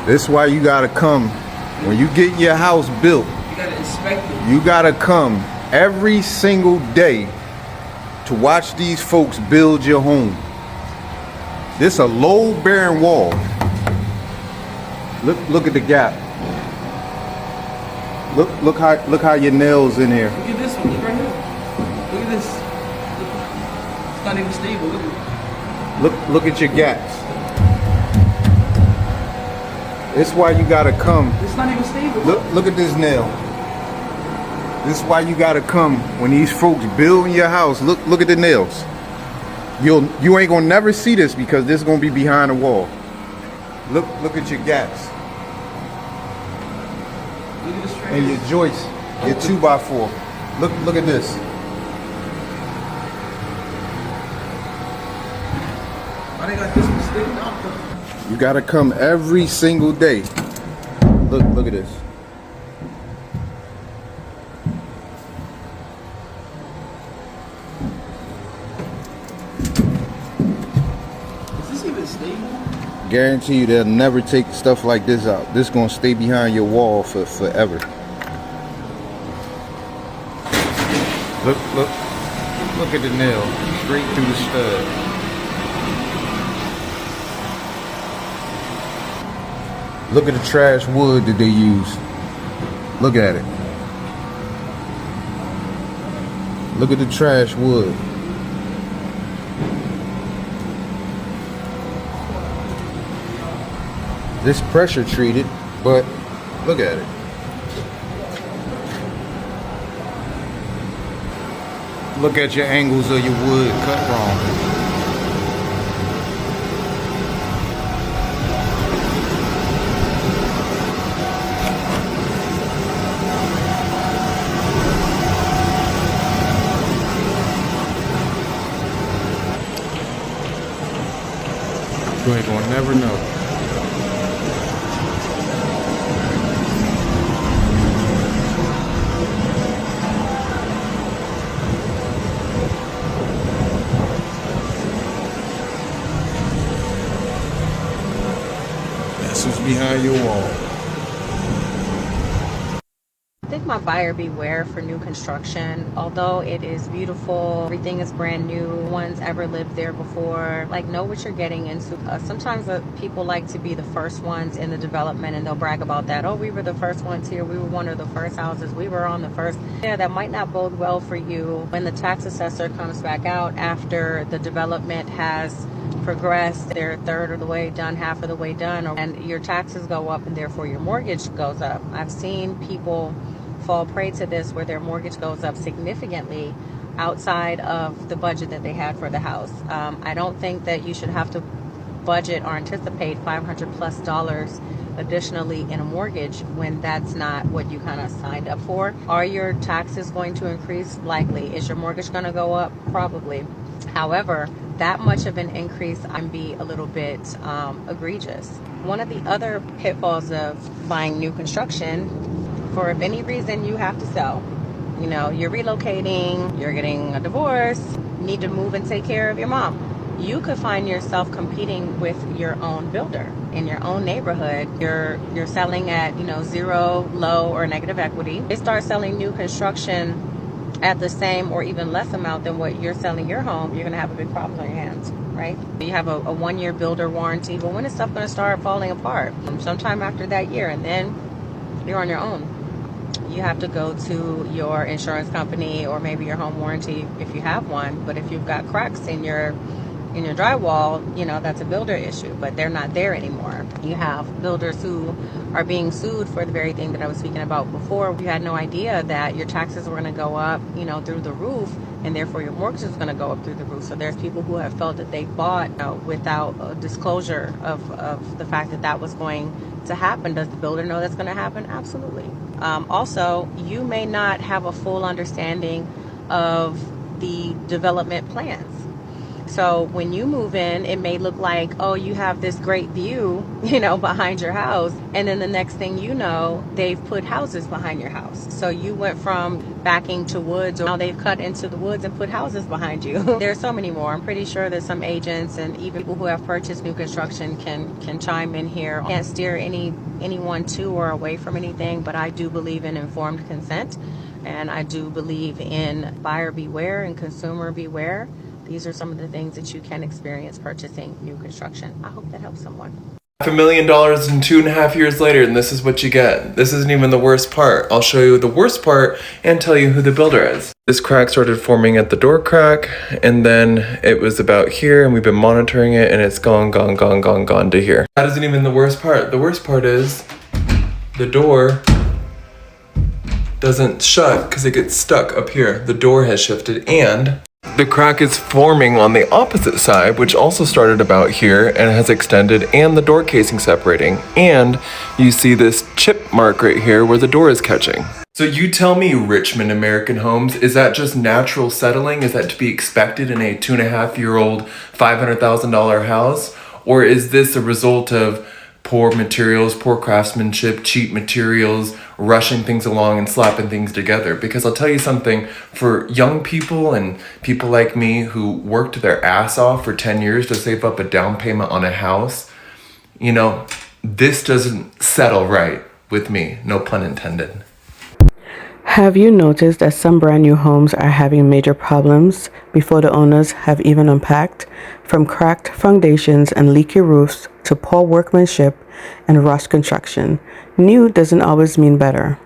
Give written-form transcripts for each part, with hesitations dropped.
This is why you gotta come when you get your house built. You gotta inspect it. You gotta come every single day to watch these folks build your home. This a load-bearing wall. Look at the gap. Look how your nails in here. Look at this one. Look right here. Look at this. It's not even stable. Look at it. Look at your gaps. This is why you gotta come. It's not even stable. Look at this nail. This is why you gotta come when these folks building your house. Look at the nails. You ain't gonna never see this because this is gonna be behind the wall. Look at your gaps. Look at this tray. And your joists, your 2x4. Look at this. Why they got this one sticking out though? You gotta come every single day. Look at this. Is this even stable? Guarantee you they'll never take stuff like this out. This gonna stay behind your wall for forever. Look at the nail, straight through the stud. Look at the trash wood that they use. Look at it. Look at the trash wood. This pressure treated, but look at it. Look at your angles of your wood cut wrong. You ain't gonna never know. That's what's behind your wall. I think my buyer beware for new construction. Although it is beautiful, everything is brand new, no one's ever lived there before. Like, know what you're getting into. Sometimes people like to be the first ones in the development, and they'll brag about that. Oh, we were the first ones here. We were one of the first houses. We were on the first. Yeah, that might not bode well for you when the tax assessor comes back out after the development has progressed. They're a third of the way done, half of the way done, and your taxes go up, and therefore your mortgage goes up. I've seen people fall prey to this where their mortgage goes up significantly outside of the budget that they had for the house. I don't think that you should have to budget or anticipate $500+ additionally in a mortgage when that's not what you kind of signed up for. Are your taxes going to increase? Likely. Is your mortgage going to go up? Probably. However, that much of an increase can be a little bit egregious. One of the other pitfalls of buying new construction, for if any reason you have to sell, you know, you're relocating, you're getting a divorce, you need to move and take care of your mom, you could find yourself competing with your own builder in your own neighborhood. You're selling at, you know, zero, low, or negative equity. They start selling new construction at the same or even less amount than what you're selling your home. You're going to have a big problem on your hands, right? You have a 1-year builder warranty. Well, when is stuff going to start falling apart? Sometime after that year, and then you're on your own. You have to go to your insurance company or maybe your home warranty if you have one. But if you've got cracks in your drywall, you know, that's a builder issue, but they're not there anymore. You have builders who are being sued for the very thing that I was speaking about before. You had no idea that your taxes were going to go up, you know, through the roof, and therefore your mortgage is going to go up through the roof. So there's people who have felt that they bought without a disclosure of the fact that that was going to happen. Does the builder know that's going to happen? Absolutely. Also, you may not have a full understanding of the development plans. So when you move in, it may look like, oh, you have this great view, you know, behind your house. And then the next thing you know, they've put houses behind your house. So you went from backing to woods, or now they've cut into the woods and put houses behind you. There's so many more. I'm pretty sure that some agents and even people who have purchased new construction can chime in here. I can't steer anyone to or away from anything, but I do believe in informed consent. And I do believe in buyer beware and consumer beware. These are some of the things that you can experience purchasing new construction. I hope that helps someone. $500,000 and 2.5 years later, and this is what you get. This isn't even the worst part. I'll show you the worst part and tell you who the builder is. This crack started forming at the door crack, and then it was about here, and we've been monitoring it, and it's gone to here. That isn't even the worst part. The worst part is the door doesn't shut because it gets stuck up here. The door has shifted, and the crack is forming on the opposite side, which also started about here and has extended, and the door casing separating. And you see this chip mark right here where the door is catching. So you tell me, Richmond American Homes, is that just natural settling? Is that to be expected in a 2.5-year-old $500,000 house? Or is this a result of poor materials, poor craftsmanship, cheap materials, rushing things along and slapping things together? Because I'll tell you something, for young people and people like me who worked their ass off for 10 years to save up a down payment on a house, you know, this doesn't settle right with me, no pun intended. Have you noticed that some brand new homes are having major problems before the owners have even unpacked? From cracked foundations and leaky roofs to poor workmanship and rushed construction. New doesn't always mean better.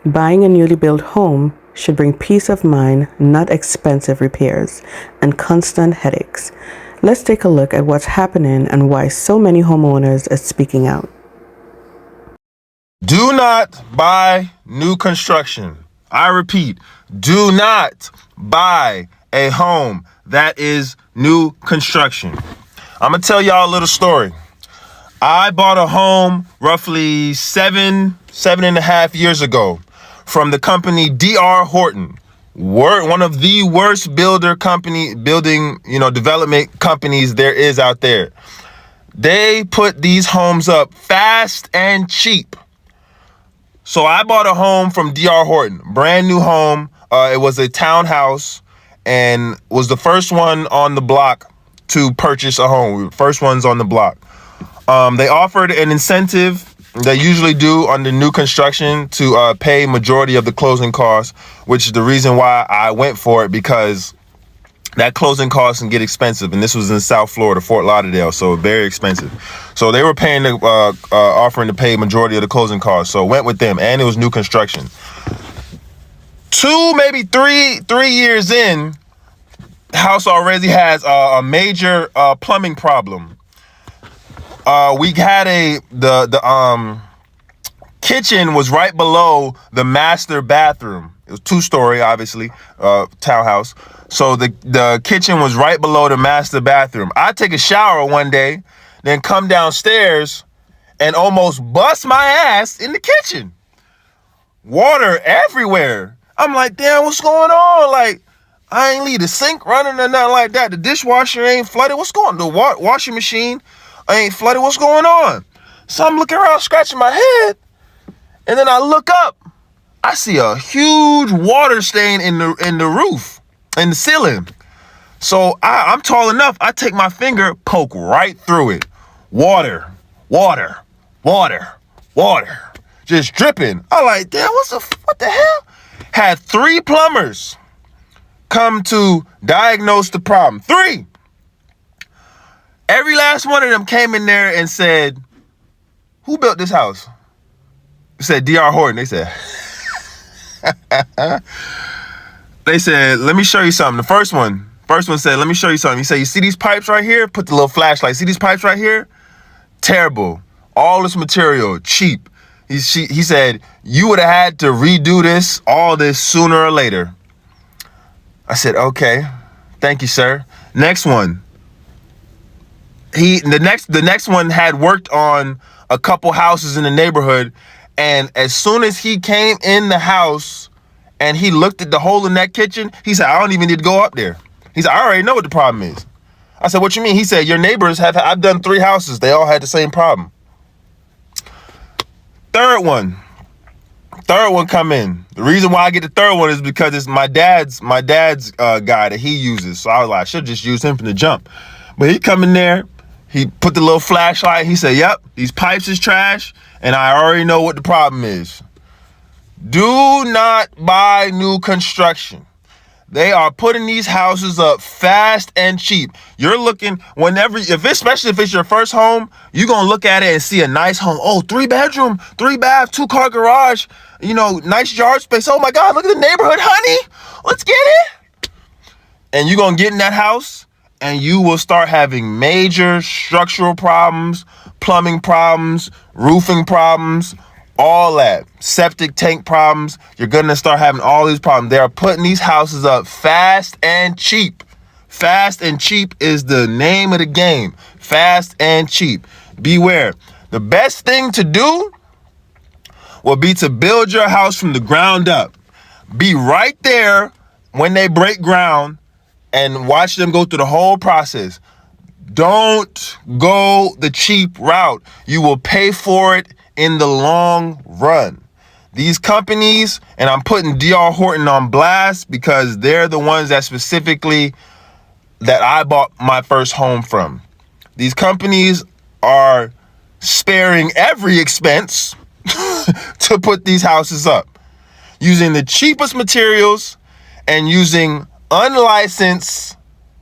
Buying a newly built home should bring peace of mind, not expensive repairs and constant headaches. Let's take a look at what's happening and why so many homeowners are speaking out. Do not buy new construction. I repeat, do not buy a home that is new construction. I'm going to tell y'all a little story. I bought a home roughly 7.5 years ago from the company D.R. Horton. One of the worst building, development companies there is out there. They put these homes up fast and cheap. So I bought a home from D.R. Horton, brand new home. It was a townhouse and was the first one on the block to purchase a home. We were first ones on the block. They offered an incentive they usually do under new construction to pay majority of the closing costs, which is the reason why I went for it, because that closing costs can get expensive. And this was in South Florida, Fort Lauderdale, so very expensive. So they were paying offering to pay majority of the closing costs. So went with them, and it was new construction. 2, maybe 3 years in, house already has a major plumbing problem. We had the kitchen was right below the master bathroom. It was 2-story, obviously, townhouse. So the kitchen was right below the master bathroom. I take a shower one day, then come downstairs and almost bust my ass in the kitchen. Water everywhere. I'm like, damn, what's going on? Like, I ain't leave the sink running or nothing like that. The dishwasher ain't flooded. What's going on? The washing machine ain't flooded. What's going on? So I'm looking around, scratching my head. And then I look up. I see a huge water stain in the roof, in the ceiling. So I'm tall enough. I take my finger, poke right through it. Water, just dripping. I'm like, damn, what the hell? Had 3 plumbers come to diagnose the problem. 3. Every last one of them came in there and said, who built this house? It said D.R. Horton. They said, let me show you something. The first one said, let me show you something. He said, you see these pipes right here? Put the little flashlight. See these pipes right here? Terrible. All this material, cheap. He said, you would have had to redo all this sooner or later. I said, okay, thank you, sir. Next one. The next one had worked on a couple houses in the neighborhood. And as soon as he came in the house and he looked at the hole in that kitchen, he said, I don't even need to go up there. He said, I already know what the problem is. I said, what you mean? He said, your neighbors I've done 3 houses. They all had the same problem. Third one come in. The reason why I get the third one is because it's my dad's guy that he uses. So I was like, I should just use him from the jump. But he come in there, he put the little flashlight. He said, yep, these pipes is trash, and I already know what the problem is. Do not buy new construction. They are putting these houses up fast and cheap. You're looking especially if it's your first home, you're going to look at it and see a nice home. Oh, 3 bedroom, 3 bath, 2-car garage, nice yard space. Oh my God, look at the neighborhood, honey. Let's get it. And you're going to get in that house and you will start having major structural problems, plumbing problems, roofing problems, all that, septic tank problems. You're gonna start having all these problems. They are putting these houses up fast and cheap. Fast and cheap is the name of the game. Fast and cheap. Beware. The best thing to do will be to build your house from the ground up. Be right there when they break ground and watch them go through the whole process. Don't go the cheap route. You will pay for it in the long run. These companies, and I'm putting D.R. Horton on blast because they're the ones that I bought my first home from. These companies are sparing every expense to put these houses up, using the cheapest materials and using unlicensed,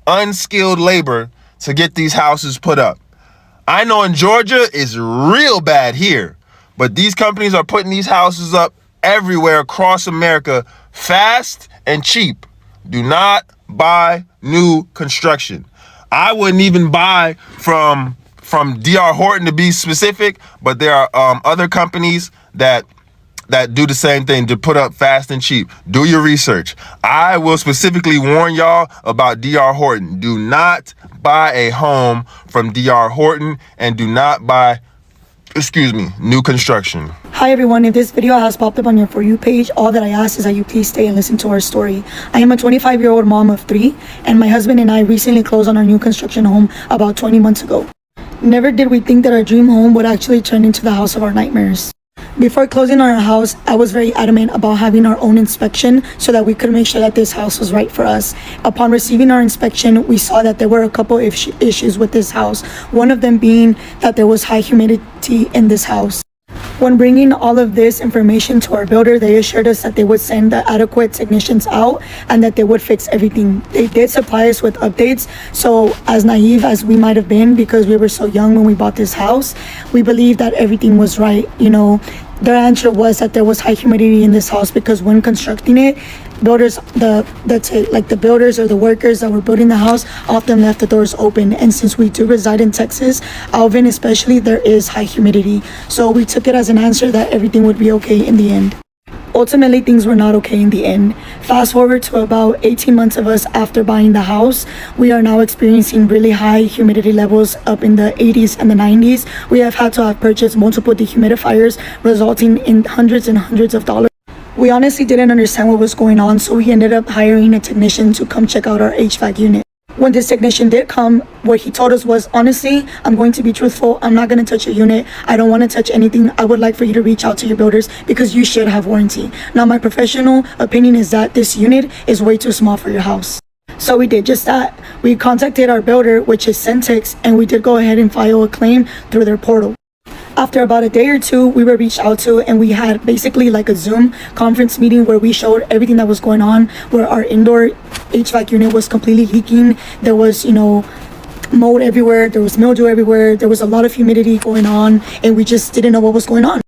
unskilled labor to get these houses put up. I know in Georgia it's real bad here, but these companies are putting these houses up everywhere across America, fast and cheap. Do not buy new construction. I wouldn't even buy from D.R. Horton to be specific, but there are other companies that do the same thing, to put up fast and cheap. Do your research. I will specifically warn y'all about D.R. Horton. Do not buy a home from D.R. Horton, and do not buy new construction. Hi everyone, if this video has popped up on your For You page, all that I ask is that you please stay and listen to our story. I am a 25-year-old mom of 3, and my husband and I recently closed on our new construction home about 20 months ago. Never did we think that our dream home would actually turn into the house of our nightmares. Before closing on our house, I was very adamant about having our own inspection so that we could make sure that this house was right for us. Upon receiving our inspection, we saw that there were a couple of issues with this house. One of them being that there was high humidity in this house. When bringing all of this information to our builder, they assured us that they would send the adequate technicians out and that they would fix everything. They did supply us with updates. So as naive as we might have been, because we were so young when we bought this house, we believed that everything was right. Their answer was that there was high humidity in this house because when constructing it, the builders or the workers that were building the house often left the doors open. And since we do reside in Texas, Alvin especially, there is high humidity. So we took it as an answer that everything would be okay in the end. Ultimately, things were not okay in the end. Fast forward to about 18 months of us after buying the house, we are now experiencing really high humidity levels up in the 80s and the 90s. We have had to have purchased multiple dehumidifiers, resulting in hundreds and hundreds of dollars. We honestly didn't understand what was going on, so we ended up hiring a technician to come check out our HVAC unit. When this technician did come, what he told us was, honestly, I'm going to be truthful. I'm not going to touch your unit. I don't want to touch anything. I would like for you to reach out to your builders because you should have warranty. Now, my professional opinion is that this unit is way too small for your house. So we did just that. We contacted our builder, which is Centex, and we did go ahead and file a claim through their portal. After about a day or two, we were reached out to, and we had basically like a Zoom conference meeting where we showed everything that was going on, where our indoor HVAC unit was completely leaking. There was, mold everywhere. There was mildew everywhere. There was a lot of humidity going on, and we just didn't know what was going on.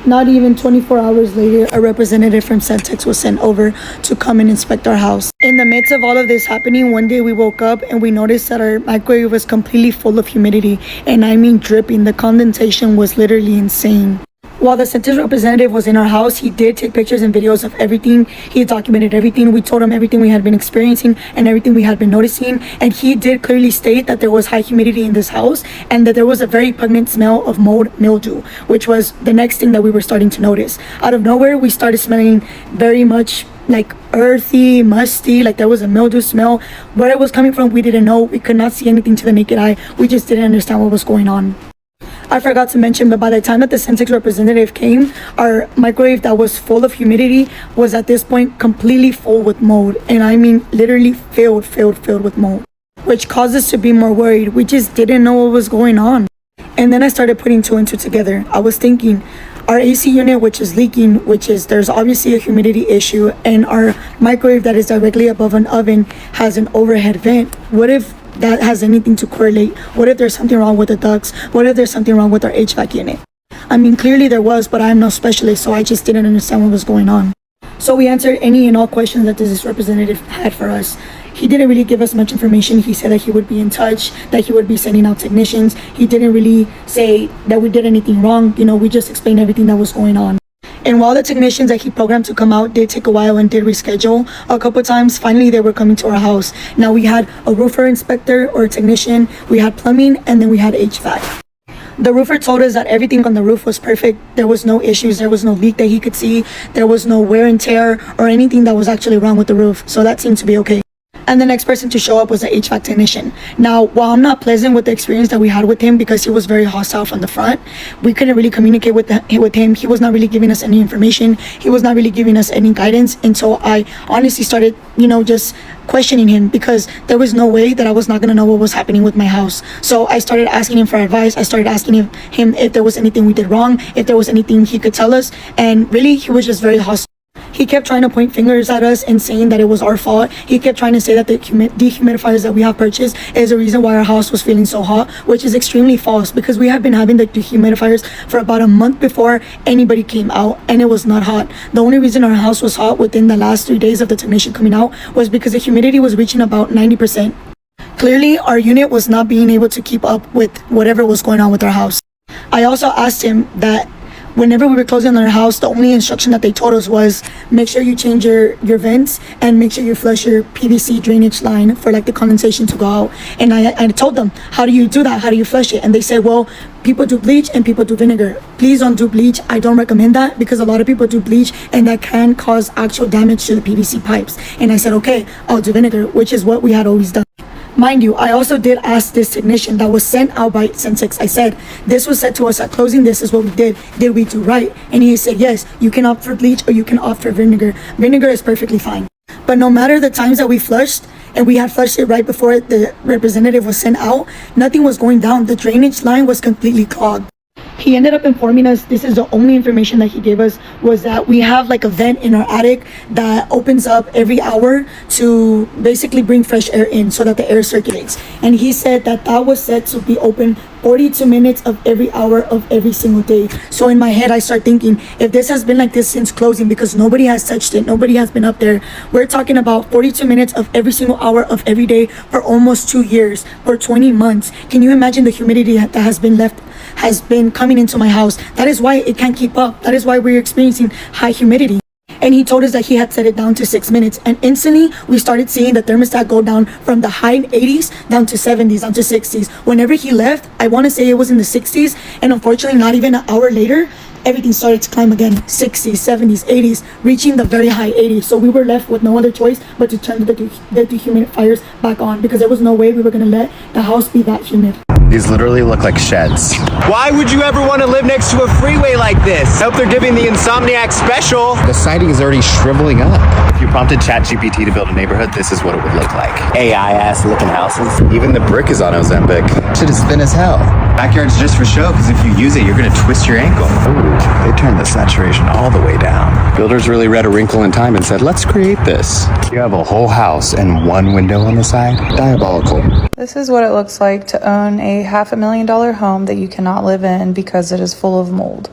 Not even 24 hours later, a representative from Centex was sent over to come and inspect our house. In the midst of all of this happening, one day we woke up and we noticed that our microwave was completely full of humidity. And I mean dripping. The condensation was literally insane. While the Centex representative was in our house, he did take pictures and videos of everything. He documented everything. We told him everything we had been experiencing and everything we had been noticing. And he did clearly state that there was high humidity in this house and that there was a very pungent smell of mold mildew, which was the next thing that we were starting to notice. Out of nowhere, we started smelling very much like earthy, musty, like there was a mildew smell. Where it was coming from, we didn't know. We could not see anything to the naked eye. We just didn't understand what was going on. I forgot to mention, but by the time that the Centex representative came, our microwave that was full of humidity was at this point completely full with mold. And I mean literally filled with mold, which caused us to be more worried. We just didn't know what was going on. And then I started putting two and two together. I was thinking, our AC unit, which is leaking, there's obviously a humidity issue, and our microwave that is directly above an oven has an overhead vent. What if that has anything to correlate? What if there's something wrong with the ducts? What if there's something wrong with our HVAC unit? I mean, clearly there was, but I'm no specialist, so I just didn't understand what was going on. So we answered any and all questions that this representative had for us. He didn't really give us much information. He said that he would be in touch, that he would be sending out technicians. He didn't really say that we did anything wrong. You know, we just explained everything that was going on. And while the technicians that he programmed to come out did take a while and did reschedule a couple times, finally they were coming to our house. Now we had a roofer inspector or technician, we had plumbing, and then we had HVAC. The roofer told us that everything on the roof was perfect. There was no issues. There was no leak that he could see. There was no wear and tear or anything that was actually wrong with the roof. So that seemed to be okay. And the next person to show up was the HVAC technician. Now, while I'm not pleasant with the experience that we had with him because he was very hostile from the front, we couldn't really communicate with him. He was not really giving us any information. He was not really giving us any guidance. And so I honestly started, just questioning him, because there was no way that I was not going to know what was happening with my house. So I started asking him for advice. I started asking him if there was anything we did wrong, if there was anything he could tell us. And really, he was just very hostile. He kept trying to point fingers at us and saying that it was our fault. He kept trying to say that the dehumidifiers that we have purchased is the reason why our house was feeling so hot, which is extremely false, because we have been having the dehumidifiers for about a month before anybody came out, and it was not hot. The only reason our house was hot within the last 3 days of the technician coming out was because the humidity was reaching about 90%. Clearly, our unit was not being able to keep up with whatever was going on with our house. I also asked him that whenever we were closing on our house, the only instruction that they told us was make sure you change your vents and make sure you flush your PVC drainage line for like the condensation to go out. And I told them, how do you do that? How do you flush it? And they said, well, people do bleach and people do vinegar. Please don't do bleach. I don't recommend that, because a lot of people do bleach and that can cause actual damage to the PVC pipes. And I said, okay, I'll do vinegar, which is what we had always done. Mind you, I also did ask this technician that was sent out by Centex. I said, this was said to us at closing. This is what we did. Did we do right? And he said, yes, you can opt for bleach or you can opt for vinegar. Vinegar is perfectly fine. But no matter the times that we flushed, and we had flushed it right before the representative was sent out, nothing was going down. The drainage line was completely clogged. He ended up informing us, this is the only information that he gave us, was that we have like a vent in our attic that opens up every hour to basically bring fresh air in so that the air circulates. And he said that that was set to be open 42 minutes of every hour of every single day. So in my head, I start thinking, if this has been like this since closing, because nobody has touched it, nobody has been up there, we're talking about 42 minutes of every single hour of every day for almost 2 years, or 20 months. Can you imagine the humidity that has been coming into my house? That is why it can't keep up. That is why we're experiencing high humidity. And he told us that he had set it down to 6 minutes, and instantly we started seeing the thermostat go down from the high 80s down to 70s, down to 60s. Whenever he left, I want to say it was in the 60s, and unfortunately not even an hour later, everything started to climb again. 60s, 70s, 80s, reaching the very high 80s. So we were left with no other choice but to turn the dehumidifiers back on, because there was no way we were going to let the house be that humid. These literally look like sheds. Why would you ever want to live next to a freeway like this? I hope they're giving the Insomniac special. The siding is already shriveling up. If you prompted ChatGPT to build a neighborhood, this is what it would look like. AI-ass looking houses. Even the brick is on Ozempic. Shit is thin as hell. Backyard's just for show, because if you use it, you're going to twist your ankle. Ooh, they turned the saturation all the way down. Builders really read a wrinkle in time and said, let's create this. You have a whole house and one window on the side? Diabolical. This is what it looks like to own a $500,000 home that you cannot live in because it is full of mold.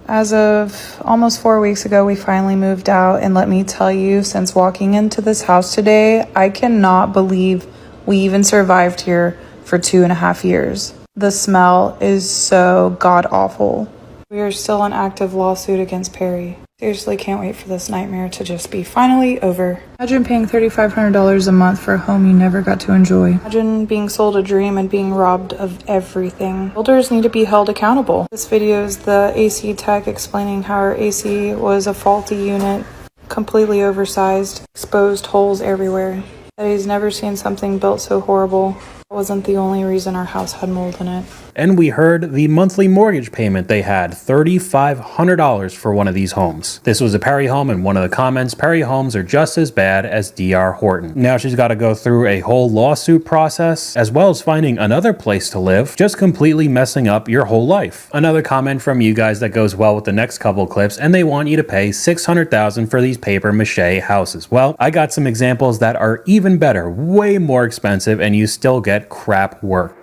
As of almost 4 weeks ago, we finally moved out, and let me tell you, since walking into this house today, I cannot believe we even survived here for 2.5 years. The smell is so god-awful. We are still in active lawsuit against Perry. Seriously, can't wait for this nightmare to just be finally over. Imagine paying $3,500 a month for a home you never got to enjoy. Imagine being sold a dream and being robbed of everything. Builders need to be held accountable. This video is the AC tech explaining how our AC was a faulty unit. completely oversized, exposed holes everywhere. That he's never seen something built so horrible. That wasn't the only reason our house had mold in it. And we heard the monthly mortgage payment they had, $3,500 for one of these homes. This was a Perry home, and one of the comments, Perry homes are just as bad as D.R. Horton. Now she's got to go through a whole lawsuit process, as well as finding another place to live, just completely messing up your whole life. Another comment from you guys that goes well with the next couple clips, and they want you to pay $600,000 for these paper mache houses. Well, I got some examples that are even better, way more expensive, and you still get crap work.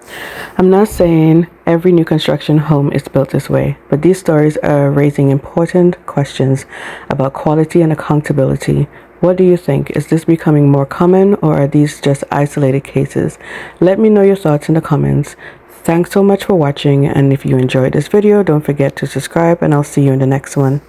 I'm not saying every new construction home is built this way, but these stories are raising important questions about quality and accountability. What do you think? Is this becoming more common, or are these just isolated cases? Let me know your thoughts in the comments. Thanks so much for watching, and if you enjoyed this video, don't forget to subscribe, and I'll see you in the next one.